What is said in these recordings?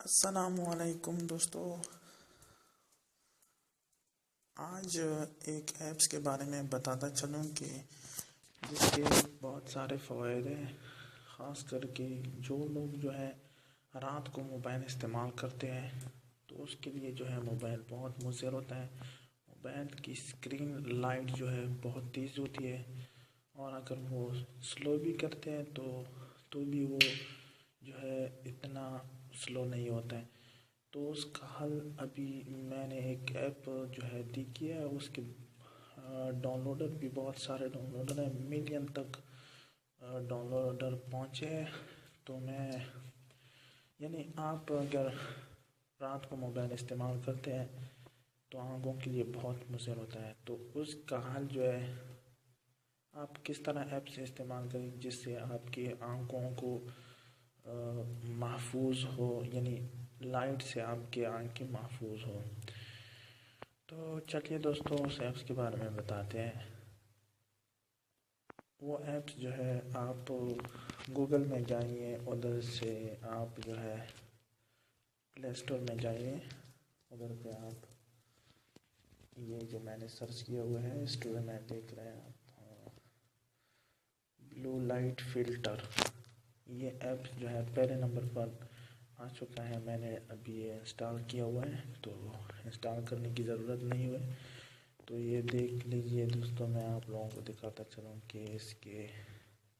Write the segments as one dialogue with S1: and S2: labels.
S1: السلام علیکم دوستو، آج ایک ایپس کے بارے میں بتاتا چلوں کہ جس کے بہت سارے فوائد ہیں، خاص کر کے جو لوگ رات کو موبائل استعمال کرتے ہیں تو اس کے لیے موبائل بہت مضر ہوتا ہے۔ موبائل کی اسکرین لائٹ بہت تیز ہوتی ہے، اور اگر وہ سلو بھی کرتے ہیں تو بھی وہ اتنا سلو نہیں ہوتا ہے۔ تو اس کا حل ابھی میں نے ایک ایپ دیکھی ہے، اس کے ڈاؤن لوڈر بھی بہت سارے ڈاؤن لوڈر ہیں، ملین تک ڈاؤن لوڈر پہنچے ہیں۔ تو آپ اگر رات کو موبائل استعمال کرتے ہیں تو آنکھوں کے لیے بہت مضر ہوتا ہے۔ تو اس کا حل آپ کس طرح ایپ سے استعمال کریں جس سے آپ کی آنکھوں کو محفوظ ہو، لائٹ سے آپ کی آنکھیں محفوظ ہو۔ تو چلیے دوستوں، اس ایپس کے بارے میں بتاتے ہیں۔ وہ ایپس آپ گوگل میں جائیے، ادھر سے آپ پلے اسٹور میں جائیے، ادھر پہ آپ یہ میں نے سرچ کیا ہوا ہے، اسٹور میں دیکھ رہے ہیں آپ، بلو لائٹ فلٹر۔ یہ ایپ پہلے نمبر پر آ چکا ہے، میں نے ابھی یہ انسٹال کیا ہوا ہے، تو انسٹال کرنے کی ضرورت نہیں ہوئی۔ تو یہ دیکھ لیجئے دوستوں، میں آپ لوگوں کو دکھاتا چلوں کہ اس کے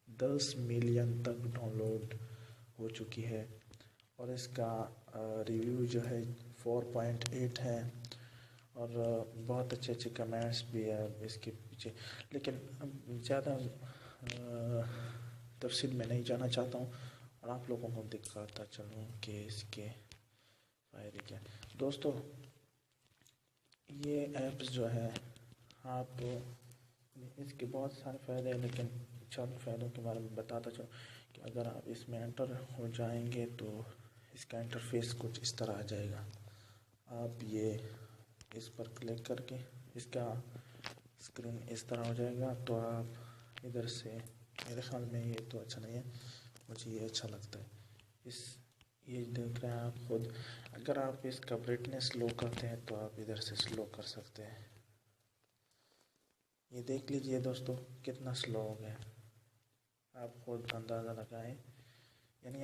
S1: 10 ملین تک ڈاؤن لوڈ ہو چکی ہے، اور اس کا ریویو 4.8 ہے، اور بہت اچھے کمنٹس بھی ہے اس کے پیچھے۔ لیکن زیادہ تفصیل میں نہیں جانا چاہتا ہوں، اور آپ لوگوں کو دکھاتا چلوں کہ اس کے فائدے کیا ہیں۔ دوستو، یہ ایپس آپ اس کے بہت سارے فائدے ہیں، لیکن چند فائدوں کے بارے میں بتاتا چلوں کہ اگر آپ اس میں انٹر ہو جائیں گے تو اس کا انٹرفیس کچھ اس طرح آ جائے گا۔ آپ اس پر کلک کر کے اس کا اسکرین اس طرح ہو جائے گا، تو آپ ادھر سے، میرے خیال میں یہ تو اچھا نہیں ہے، مجھے یہ اچھا لگتا ہے۔ یہ دیکھ رہے ہیں آپ خود، اگر آپ اس کا برائٹنس سلو کرتے ہیں تو آپ ادھر سے سلو کر سکتے ہیں۔ یہ دیکھ لیجئے دوستو کتنا سلو ہو گیا، آپ خود اندازہ لگائیں،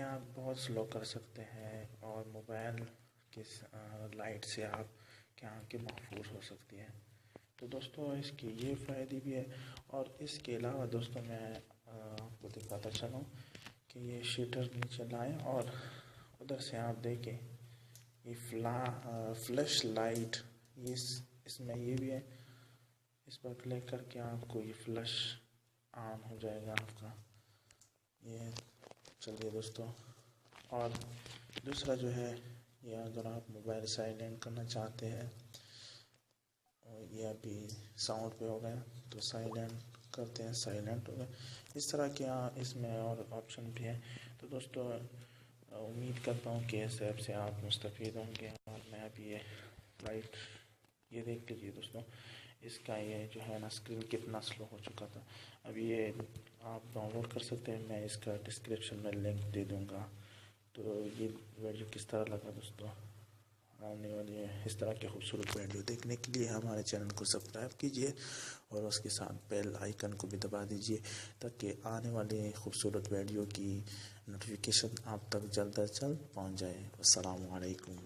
S1: آپ بہت سلو کر سکتے ہیں، اور موبائل کی لائٹ سے آپ کی آنکھیں محفوظ ہو سکتی ہیں۔ تو دوستو، اس کے یہ فائدے بھی ہے، اور اس کے علاوہ دوستو میں آپ کو دکھاتا چلوں کہ یہ شیٹر نیچے لائیں، اور ادھر سے آپ دیکھیں یہ فلیش لائٹ، اس میں یہ بھی ہے، اس پر کلک کر کے آپ کو یہ فلیش آن ہو جائے گا آپ کا۔ یہ چلیے دوستو، اور دوسرا یہ اگر آپ موبائل سائلنٹ کرنا چاہتے ہیں، یہ ابھی ساؤنڈ پہ ہو گیا تو سائلنٹ کرتے ہیں، سائلنٹ ہو گیا، اس طرح کے اس میں اور آپشن بھی ہیں۔ تو دوستو، امید کرتا ہوں کہ اس ایپ سے آپ مستفید ہوں گے، اور میں ابھی یہ دیکھ لیجیے دوستو، اس کا اسکرین کتنا سلو ہو چکا تھا۔ ابھی یہ آپ ڈاؤن لوڈ کر سکتے ہیں، میں اس کا ڈسکرپشن میں لنک دے دوں گا۔ تو یہ ویڈیو کس طرح لگا دوستو؟ آنے والی اس طرح کے خوبصورت ویڈیو دیکھنے کے لیے ہمارے چینل کو سبسکرائب کیجیے، اور اس کے ساتھ بیل آئیکن کو بھی دبا دیجیے، تاکہ آنے والے خوبصورت ویڈیو کی نوٹیفیکیشن آپ تک جلد از جلد پہنچ جائے۔ السلام علیکم۔